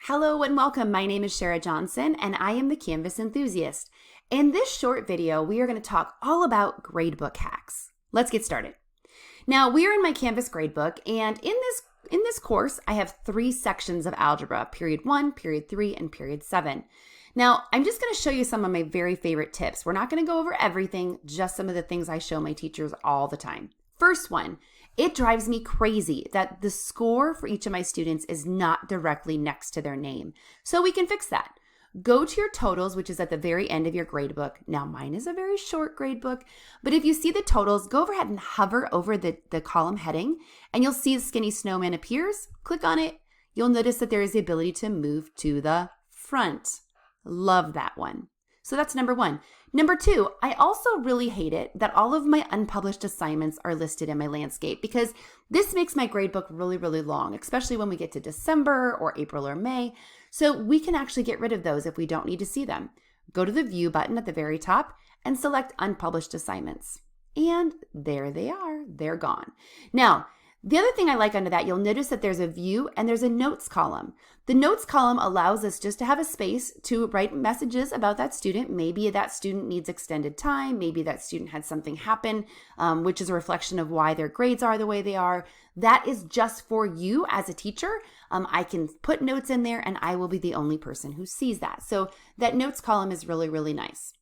Hello and welcome. My name is Shara Johnson and I am the Canvas enthusiast. In this short video, we are going to talk all about gradebook hacks. Let's get started. Now, we are in my Canvas gradebook, and in this course, I have 3 sections of algebra, period 1, period 3, and period 7. Now, I'm just going to show you some of my very favorite tips. We're not going to go over everything, just some of the things I show my teachers all the time. First one, it drives me crazy that the score for each of my students is not directly next to their name. So we can fix that. Go to your totals, which is at the very end of your gradebook. Now, mine is a very short gradebook, but if you see the totals, go overhead and hover over the column heading, and you'll see the skinny snowman appears. Click on it. You'll notice that there is the ability to move to the front. Love that one. So that's number 1. Number 2, I also really hate it that all of my unpublished assignments are listed in my landscape, because this makes my gradebook really, really long, especially when we get to December or April or May. So we can actually get rid of those if we don't need to see them. Go to the View button at the very top and select Unpublished Assignments. And there they are. They're gone. Now, the other thing I like under that, you'll notice that there's a View and there's a Notes column. The Notes column allows us just to have a space to write messages about that student. Maybe that student needs extended time. Maybe that student had something happen, which is a reflection of why their grades are the way they are. That is just for you as a teacher. I can put notes in there and I will be the only person who sees that. So that Notes column is really, really nice.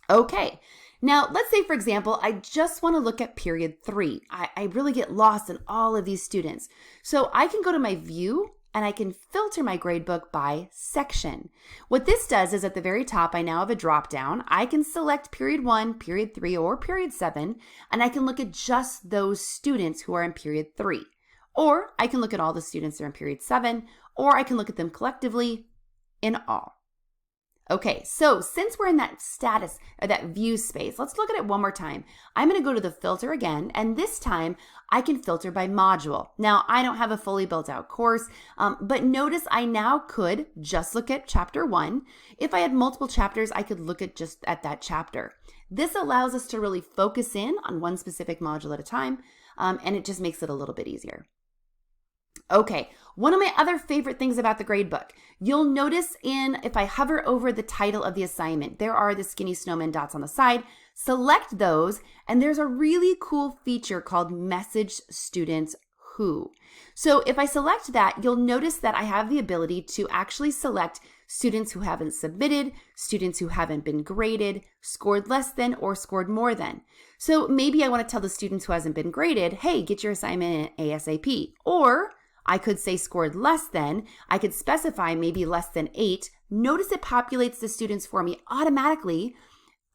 Okay. Now, let's say, for example, I just want to look at period 3. I really get lost in all of these students. So I can go to my View and I can filter my gradebook by section. What this does is at the very top, I now have a drop down. I can select period 1, period 3, or period 7, and I can look at just those students who are in period 3. Or I can look at all the students that are in period 7, or I can look at them collectively in all. Okay, so since we're in that status or that view space, let's look at it one more time. I'm going to go to the filter again, and this time I can filter by module. Now, I don't have a fully built out course, but notice I now could just look at chapter 1. If I had multiple chapters, I could look at just at that chapter. This allows us to really focus in on one specific module at a time, and it just makes it a little bit easier. Okay, one of my other favorite things about the gradebook, you'll notice if I hover over the title of the assignment, there are the skinny snowman dots on the side. Select those, and there's a really cool feature called Message Students Who. So if I select that, you'll notice that I have the ability to actually select students who haven't submitted, students who haven't been graded, scored less than, or scored more than. So maybe I want to tell the students who hasn't been graded, hey, get your assignment in ASAP. Or I could say scored less than. I could specify maybe less than 8. Notice it populates the students for me automatically.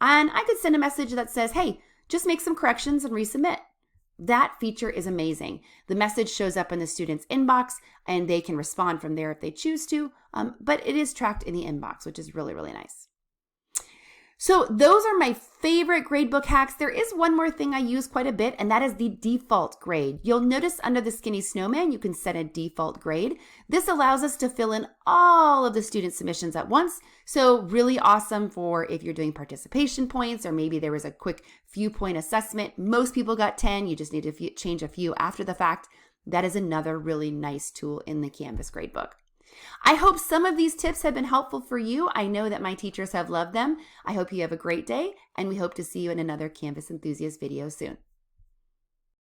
And I could send a message that says, hey, just make some corrections and resubmit. That feature is amazing. The message shows up in the student's inbox and they can respond from there if they choose to, but it is tracked in the inbox, which is really, really nice. So those are my favorite gradebook hacks. There is one more thing I use quite a bit, and that is the default grade. You'll notice under the skinny snowman, you can set a default grade. This allows us to fill in all of the student submissions at once. So really awesome for if you're doing participation points, or maybe there was a quick few point assessment. Most people got 10. You just need to change a few after the fact. That is another really nice tool in the Canvas gradebook. I hope some of these tips have been helpful for you. I know that my teachers have loved them. I hope you have a great day, and we hope to see you in another Canvas Enthusiast video soon.